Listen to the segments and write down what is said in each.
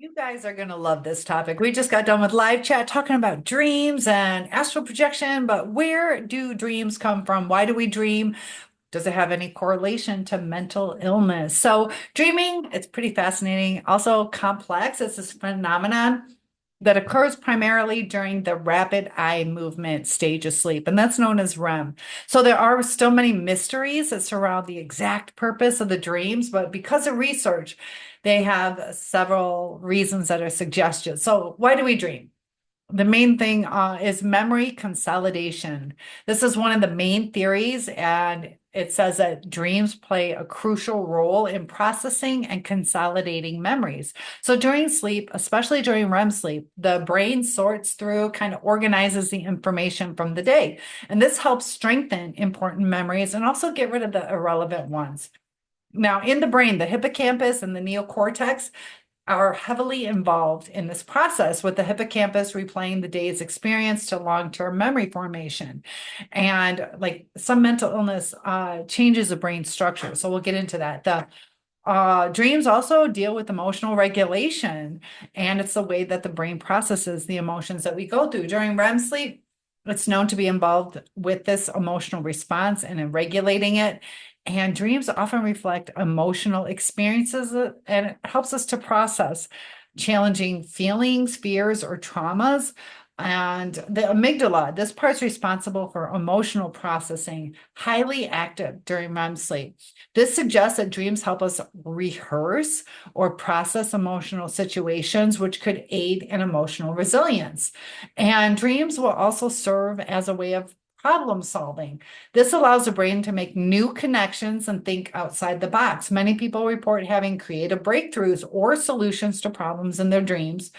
You guys are going to love this topic. We just got done with live chat talking about dreams and astral projection, but where do dreams come from? Why do we dream? Does it have any correlation to mental illness? So, dreaming, it's pretty fascinating, also complex. It's this phenomenon that occurs primarily during the rapid eye movement stage of sleep, and that's known as REM. So, there are still many mysteries that surround the exact purpose of the dreams, but because of research, they have several reasons that are suggested. So, why do we dream? The main thing is memory consolidation. This is one of the main theories, and it says that dreams play a crucial role in processing and consolidating memories. So during sleep, especially during REM sleep, the brain sorts through, kind of organizes the information from the day. And this helps strengthen important memories and also get rid of the irrelevant ones. Now, in the brain, the hippocampus and the neocortex are heavily involved in this process, with the hippocampus replaying the day's experience to long-term memory formation. And like some mental illness changes the brain structure. So we'll get into that. The dreams also deal with emotional regulation, and it's the way that the brain processes the emotions that we go through. During REM sleep, it's known to be involved with this emotional response and in regulating it. And dreams often reflect emotional experiences, and it helps us to process challenging feelings, fears, or traumas. And the amygdala, this part's responsible for emotional processing, highly active during REM sleep. This suggests that dreams help us rehearse or process emotional situations, which could aid in emotional resilience. And dreams will also serve as a way of problem solving. This allows the brain to make new connections and think outside the box. Many people report having creative breakthroughs or solutions to problems in their dreams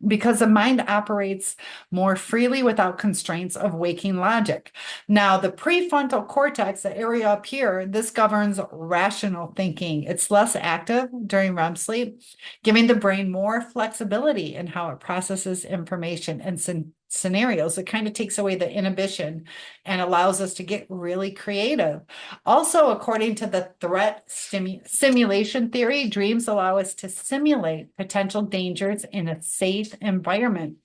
because the mind operates more freely without constraints of waking logic. Now, the prefrontal cortex, the area up here, this governs rational thinking. It's less active during REM sleep, giving the brain more flexibility in how it processes information and scenarios. It kind of takes away the inhibition and allows us to get really creative. Also, according to the threat simulation theory, dreams allow us to simulate potential dangers in a safe environment.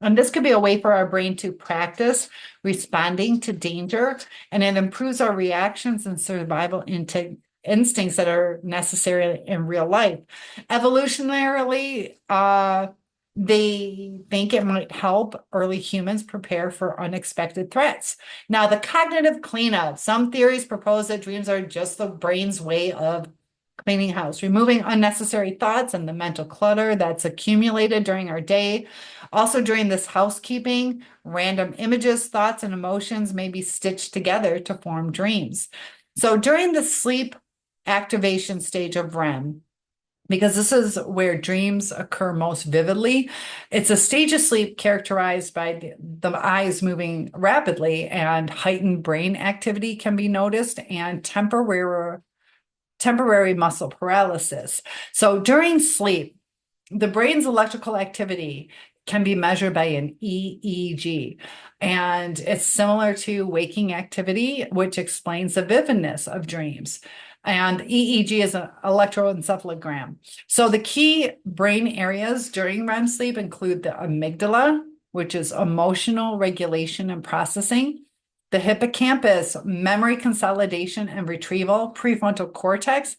And this could be a way for our brain to practice responding to danger, and it improves our reactions and survival into instincts that are necessary in real life. Evolutionarily, they think it might help early humans prepare for unexpected threats. Now, the cognitive cleanup. Some theories propose that dreams are just the brain's way of cleaning house, removing unnecessary thoughts and the mental clutter that's accumulated during our day. Also, during this housekeeping, random images, thoughts, and emotions may be stitched together to form dreams. So, during the sleep activation stage of REM, because this is where dreams occur most vividly. It's a stage of sleep characterized by the eyes moving rapidly, and heightened brain activity can be noticed, and temporary muscle paralysis. So during sleep, the brain's electrical activity can be measured by an EEG. And it's similar to waking activity, which explains the vividness of dreams. And EEG is an electroencephalogram. So the key brain areas during REM sleep include the amygdala, which is emotional regulation and processing, the hippocampus, memory consolidation and retrieval, prefrontal cortex,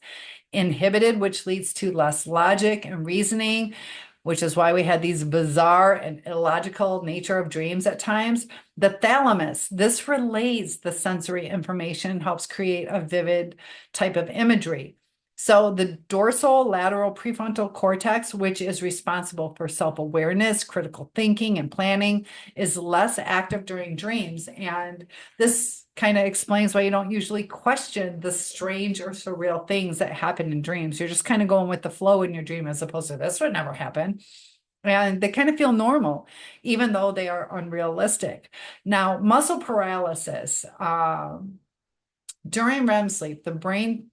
inhibited, which leads to less logic and reasoning, which is why we had these bizarre and illogical nature of dreams at times. The thalamus, this relays the sensory information, helps create a vivid type of imagery. So the dorsal lateral prefrontal cortex, which is responsible for self-awareness, critical thinking, and planning, is less active during dreams. And this kind of explains why you don't usually question the strange or surreal things that happen in dreams. You're just kind of going with the flow in your dream, as opposed to this would never happen. And they kind of feel normal, even though they are unrealistic. Now, muscle paralysis. During REM sleep, the brain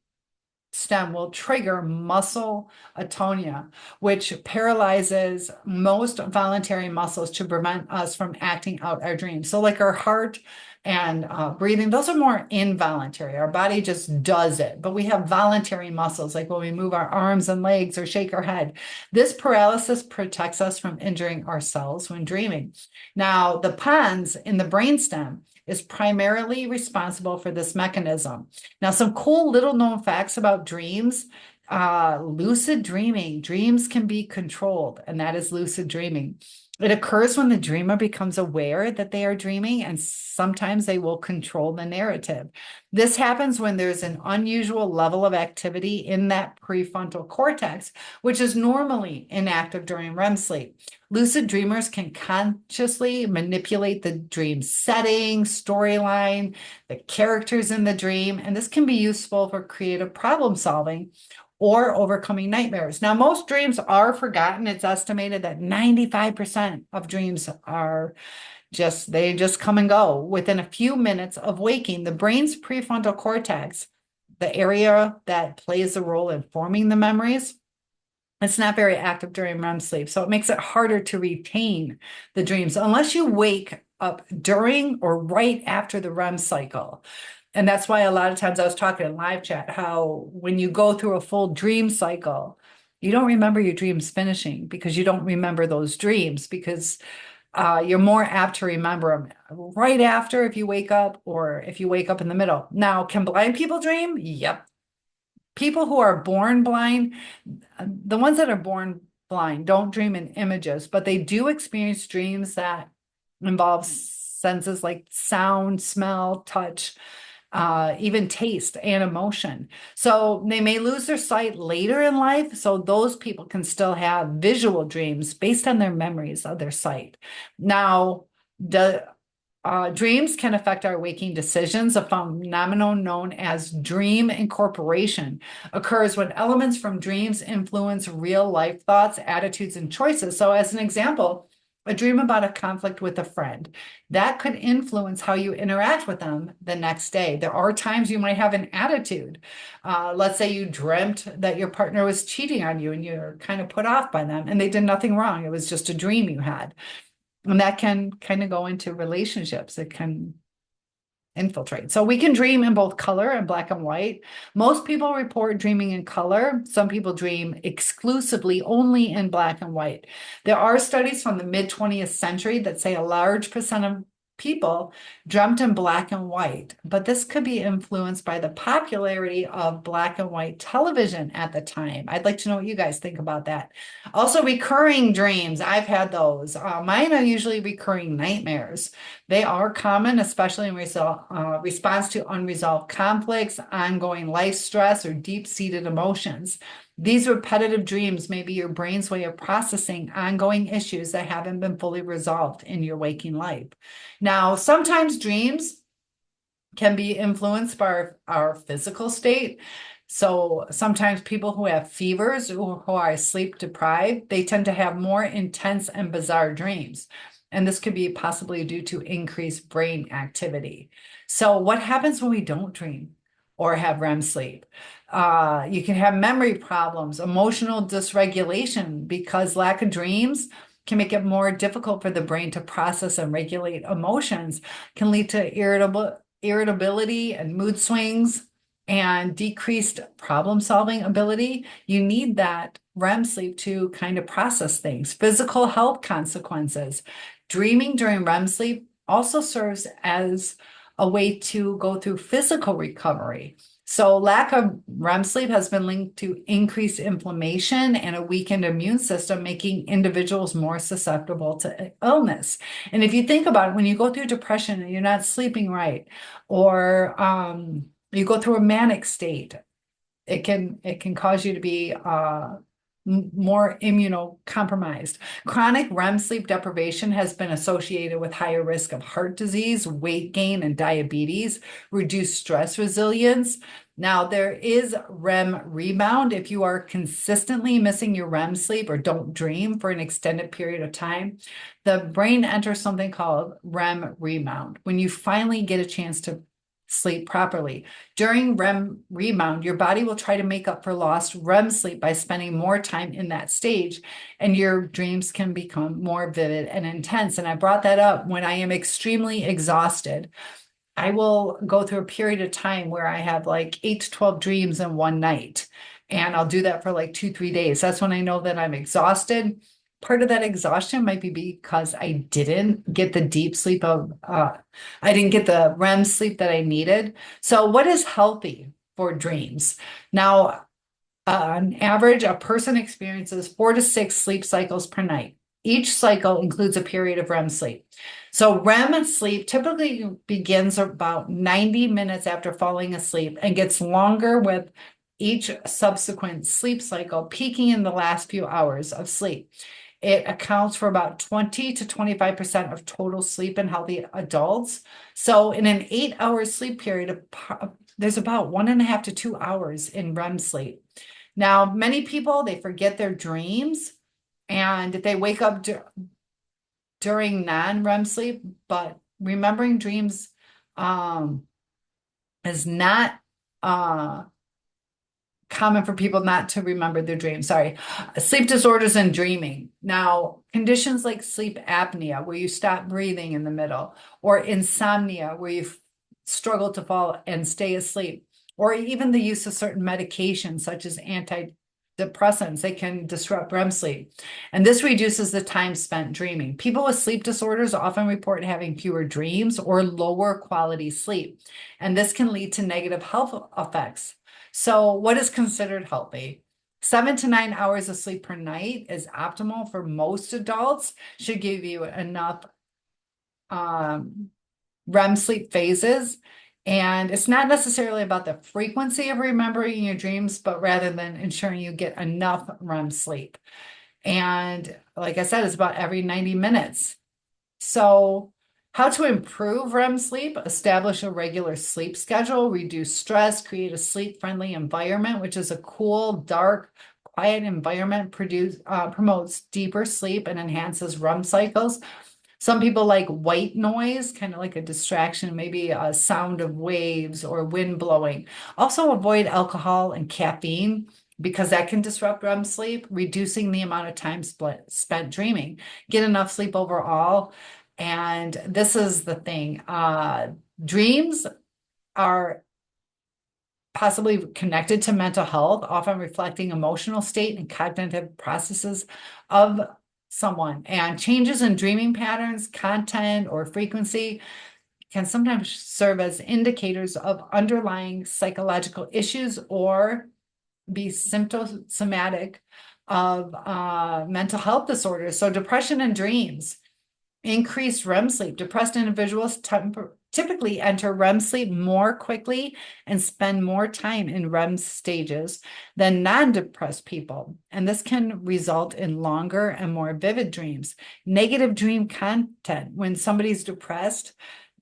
stem will trigger muscle atonia, which paralyzes most voluntary muscles to prevent us from acting out our dreams. So, like our heart and breathing, those are more involuntary. Our body just does it, but we have voluntary muscles, like when we move our arms and legs or shake our head. This paralysis protects us from injuring ourselves when dreaming. Now, the pons in the brainstem is primarily responsible for this mechanism. Now, some cool little known facts about dreams. Lucid dreaming. Dreams can be controlled, and that is lucid dreaming. It occurs when the dreamer becomes aware that they are dreaming, and sometimes they will control the narrative. This happens when there's an unusual level of activity in that prefrontal cortex, which is normally inactive during REM sleep. Lucid dreamers can consciously manipulate the dream setting, storyline, the characters in the dream, and this can be useful for creative problem solving or overcoming nightmares. Now, most dreams are forgotten. It's estimated that 95% of dreams are they just come and go. Within a few minutes of waking, the brain's prefrontal cortex, the area that plays a role in forming the memories, it's not very active during REM sleep. So it makes it harder to retain the dreams unless you wake up during or right after the REM cycle. And that's why a lot of times I was talking in live chat how when you go through a full dream cycle, you don't remember your dreams finishing because you don't remember those dreams because you're more apt to remember them right after if you wake up or if you wake up in the middle. Now, can blind people dream? Yep. People who are born blind, the ones that are born blind don't dream in images, but they do experience dreams that involve senses like sound, smell, touch, even taste and emotion. So they may lose their sight later in life. So those people can still have visual dreams based on their memories of their sight. Now, dreams can affect our waking decisions. A phenomenon known as dream incorporation occurs when elements from dreams influence real life thoughts, attitudes, and choices. So as an example, a dream about a conflict with a friend, that could influence how you interact with them the next day. There are times you might have an attitude. Let's say you dreamt that your partner was cheating on you and you're kind of put off by them and they did nothing wrong. It was just a dream you had. And that can kind of go into relationships. It can infiltrate. So we can dream in both color and black and white. Most people report dreaming in color. Some people dream exclusively only in black and white. There are studies from the mid-20th century that say a large percent of people dreamt in black and white, but this could be influenced by the popularity of black and white television at the time. I'd like to know what you guys think about that. Also, recurring dreams. I've had those. Mine are usually recurring nightmares. They are common, especially in response to unresolved conflicts, ongoing life stress, or deep-seated emotions. These repetitive dreams may be your brain's way of processing ongoing issues that haven't been fully resolved in your waking life. Now, sometimes dreams can be influenced by our physical state. So sometimes people who have fevers or who are sleep deprived, they tend to have more intense and bizarre dreams. And this could be possibly due to increased brain activity. So what happens when we don't dream or have REM sleep? You can have memory problems, emotional dysregulation, because lack of dreams can make it more difficult for the brain to process and regulate emotions, can lead to irritability and mood swings and decreased problem-solving ability. You need that REM sleep to kind of process things. Physical health consequences. Dreaming during REM sleep also serves as a way to go through physical recovery. So lack of REM sleep has been linked to increased inflammation and a weakened immune system, making individuals more susceptible to illness. And if you think about it, when you go through depression and you're not sleeping right, or you go through a manic state, it can cause you to be more immunocompromised. Chronic REM sleep deprivation has been associated with higher risk of heart disease, weight gain, and diabetes, reduced stress resilience. Now, there is REM rebound. If you are consistently missing your REM sleep or don't dream for an extended period of time, the brain enters something called REM rebound. When you finally get a chance to sleep properly. During REM rebound, your body will try to make up for lost REM sleep by spending more time in that stage, and your dreams can become more vivid and intense. And I brought that up when I am extremely exhausted. I will go through a period of time where I have like 8 to 12 dreams in one night. And I'll do that for like 2, 3 days. That's when I know that I'm exhausted. Part of that exhaustion might be because I didn't get the deep sleep I didn't get the REM sleep that I needed. So, what is healthy for dreams? Now, on average, a person experiences 4 to 6 sleep cycles per night. Each cycle includes a period of REM sleep. So, REM sleep typically begins about 90 minutes after falling asleep and gets longer with each subsequent sleep cycle, peaking in the last few hours of sleep. It accounts for about 20 to 25% of total sleep in healthy adults. So, in an 8 hour sleep period, there's about 1.5 to 2 hours in REM sleep. Now, many people, they forget their dreams and they wake up during non-REM sleep, but remembering dreams is not common for people not to remember their dreams. Sorry. Sleep disorders and dreaming. Now, conditions like sleep apnea, where you stop breathing in the middle, or insomnia, where you struggle to fall and stay asleep, or even the use of certain medications such as antidepressants, they can disrupt REM sleep. And this reduces the time spent dreaming. People with sleep disorders often report having fewer dreams or lower quality sleep. And this can lead to negative health effects. So, what is considered healthy? 7 to 9 hours of sleep per night is optimal for most adults, should give you enough REM sleep phases. And it's not necessarily about the frequency of remembering your dreams, but rather than ensuring you get enough REM sleep. And like I said, it's about every 90 minutes. So, how to improve REM sleep? Establish a regular sleep schedule, reduce stress, create a sleep-friendly environment, which is a cool, dark, quiet environment, promotes deeper sleep and enhances REM cycles. Some people like white noise, kind of like a distraction, maybe a sound of waves or wind blowing. Also avoid alcohol and caffeine because that can disrupt REM sleep, reducing the amount of time spent dreaming. Get enough sleep overall. And this is the thing. Dreams are possibly connected to mental health, often reflecting emotional state and cognitive processes of someone. And changes in dreaming patterns, content, or frequency can sometimes serve as indicators of underlying psychological issues or be symptomatic of mental health disorders. So, depression and dreams. Increased REM sleep. Depressed individuals typically enter REM sleep more quickly and spend more time in REM stages than non-depressed people. And this can result in longer and more vivid dreams. Negative dream content. When somebody's depressed,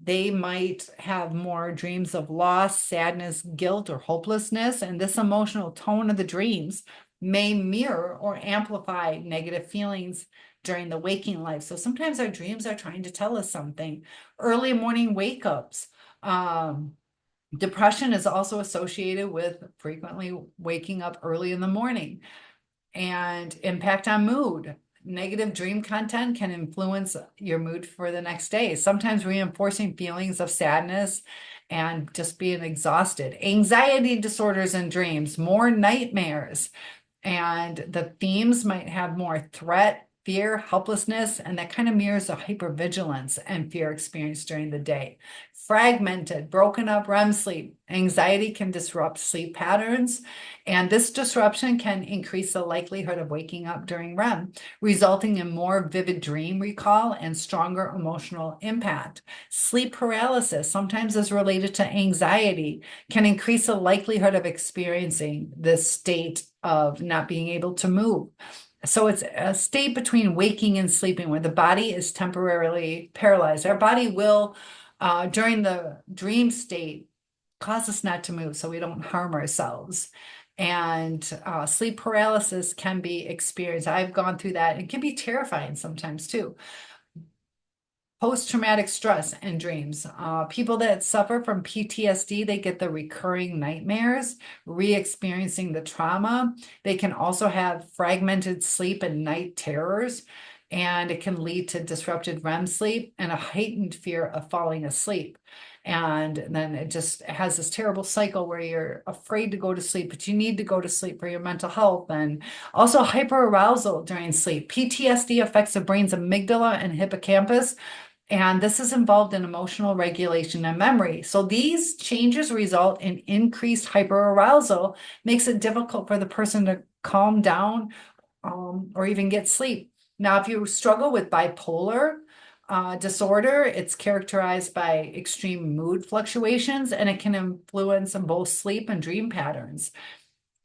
they might have more dreams of loss, sadness, guilt, or hopelessness. And this emotional tone of the dreams may mirror or amplify negative feelings during the waking life. So sometimes our dreams are trying to tell us something. Early morning wake ups. Depression is also associated with frequently waking up early in the morning, and impact on mood. Negative dream content can influence your mood for the next day, sometimes reinforcing feelings of sadness and just being exhausted. Anxiety disorders and dreams, more nightmares, and the themes might have more threat, fear, helplessness, and that kind of mirrors the hypervigilance and fear experienced during the day. Fragmented, broken up REM sleep. Anxiety can disrupt sleep patterns, and this disruption can increase the likelihood of waking up during REM, resulting in more vivid dream recall and stronger emotional impact. Sleep paralysis, sometimes is related to anxiety, can increase the likelihood of experiencing this state of not being able to move. So it's a state between waking and sleeping where the body is temporarily paralyzed. Our body will, during the dream state, cause us not to move so we don't harm ourselves. And sleep paralysis can be experienced. I've gone through that. It can be terrifying sometimes too. Post-traumatic stress and dreams. People that suffer from PTSD, they get the recurring nightmares, re-experiencing the trauma. They can also have fragmented sleep and night terrors, and it can lead to disrupted REM sleep and a heightened fear of falling asleep. And then it just has this terrible cycle where you're afraid to go to sleep, but you need to go to sleep for your mental health. And also hyperarousal during sleep. PTSD affects the brain's amygdala and hippocampus, and this is involved in emotional regulation and memory. So these changes result in increased hyperarousal, makes it difficult for the person to calm down or even get sleep. Now, if you struggle with bipolar disorder, it's characterized by extreme mood fluctuations, and it can influence both sleep and dream patterns.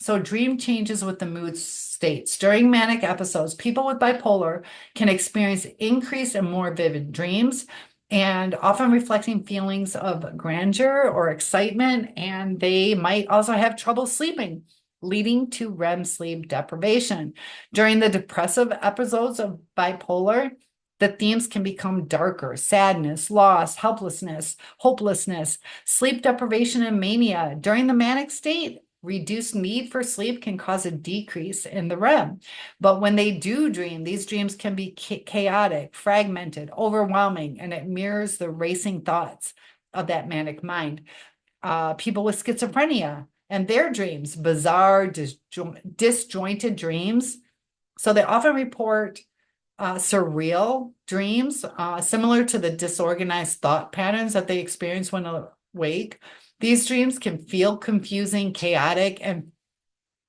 So dream changes with the mood states. During manic episodes, people with bipolar can experience increased and more vivid dreams, and often reflecting feelings of grandeur or excitement, and they might also have trouble sleeping, leading to REM sleep deprivation. During the depressive episodes of bipolar, the themes can become darker: sadness, loss, helplessness, hopelessness, sleep deprivation, and mania. During the manic state, reduced need for sleep can cause a decrease in the REM. But when they do dream, these dreams can be chaotic, fragmented, overwhelming, and it mirrors the racing thoughts of that manic mind. People with schizophrenia and their dreams, bizarre, disjointed dreams. So they often report surreal dreams, similar to the disorganized thought patterns that they experience when awake. These dreams can feel confusing, chaotic, and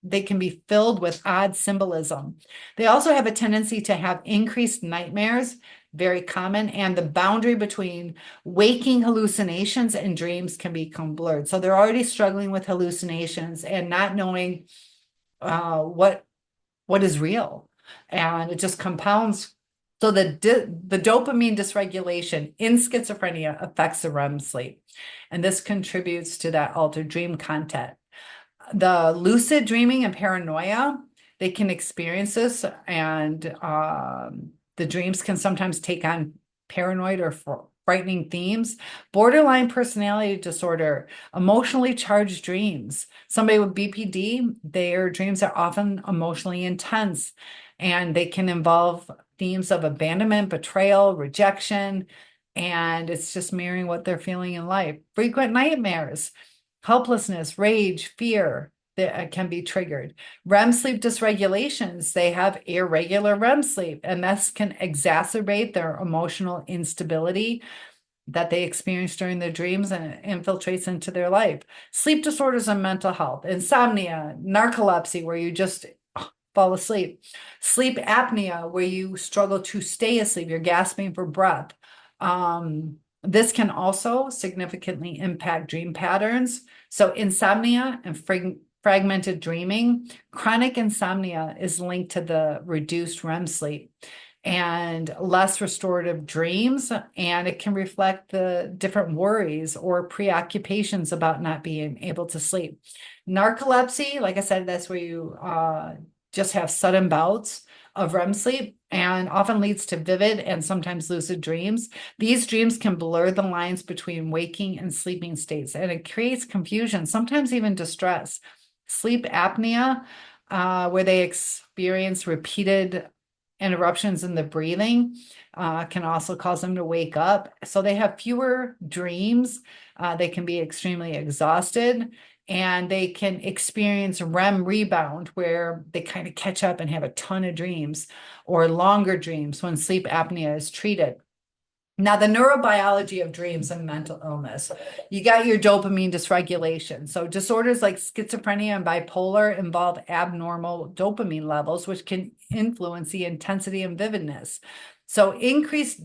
they can be filled with odd symbolism. They also have a tendency to have increased nightmares, very common, and the boundary between waking hallucinations and dreams can become blurred. So they're already struggling with hallucinations and not knowing what is real, and it just compounds. So the dopamine dysregulation in schizophrenia affects the REM sleep, and this contributes to that altered dream content. The lucid dreaming and paranoia, they can experience this, and the dreams can sometimes take on paranoid or frightening themes. Borderline personality disorder, emotionally charged dreams. Somebody with BPD, their dreams are often emotionally intense, and they can involve themes of abandonment, betrayal, rejection, and it's just mirroring what they're feeling in life. Frequent nightmares, helplessness, rage, fear that can be triggered. REM sleep dysregulations, they have irregular REM sleep, and this can exacerbate their emotional instability that they experience during their dreams, and it infiltrates into their life. Sleep disorders and mental health, insomnia, narcolepsy, where you just fall asleep, sleep apnea, where you struggle to stay asleep, you're gasping for breath. This can also significantly impact dream patterns. So insomnia and fragmented dreaming. Chronic insomnia is linked to the reduced REM sleep and less restorative dreams, and it can reflect the different worries or preoccupations about not being able to sleep. Narcolepsy, like I said, that's where you just have sudden bouts of REM sleep, and often leads to vivid and sometimes lucid dreams. These dreams can blur the lines between waking and sleeping states, and it creates confusion, sometimes even distress. Sleep apnea, where they experience repeated interruptions in the breathing, can also cause them to wake up. So they have fewer dreams. They can be extremely exhausted, and they can experience REM rebound, where they kind of catch up and have a ton of dreams, or longer dreams when sleep apnea is treated. Now, the neurobiology of dreams and mental illness. You got your dopamine dysregulation. So disorders like schizophrenia and bipolar involve abnormal dopamine levels, which can influence the intensity and vividness. So increased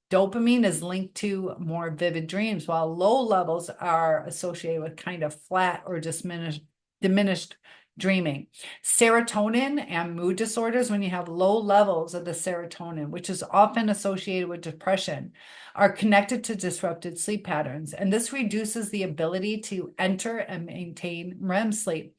dopamine is linked to more vivid dreams, while low levels are associated with kind of flat or diminished dreaming. Serotonin and mood disorders, when you have low levels of the serotonin, which is often associated with depression, are connected to disrupted sleep patterns. And this reduces the ability to enter and maintain REM sleep.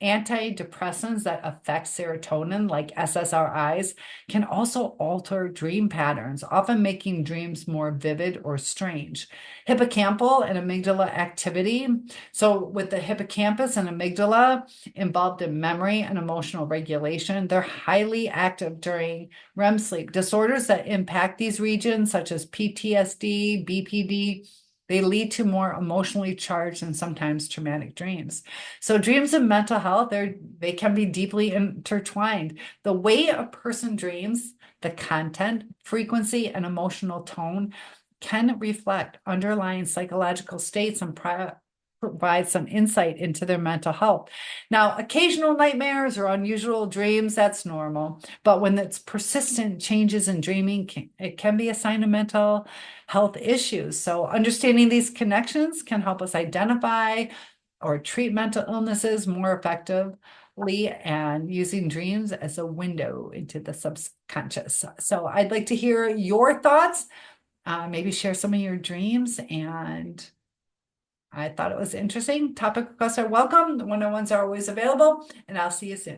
Antidepressants that affect serotonin, like SSRIs, can also alter dream patterns, often making dreams more vivid or strange. Hippocampal and amygdala activity. So, with the hippocampus and amygdala involved in memory and emotional regulation, they're highly active during REM sleep. Disorders that impact these regions, such as PTSD, BPD, they lead to more emotionally charged and sometimes traumatic dreams. So dreams and mental health, they can be deeply intertwined. The way a person dreams, the content, frequency, and emotional tone can reflect underlying psychological states and provide some insight into their mental health. Now, occasional nightmares or unusual dreams, that's normal. But when it's persistent changes in dreaming, it can be a sign of mental health issues. So understanding these connections can help us identify or treat mental illnesses more effectively and using dreams as a window into the subconscious. So I'd like to hear your thoughts. Maybe share some of your dreams, and I thought it was interesting. Topic requests are welcome. The one-on-ones are always available, and I'll see you soon.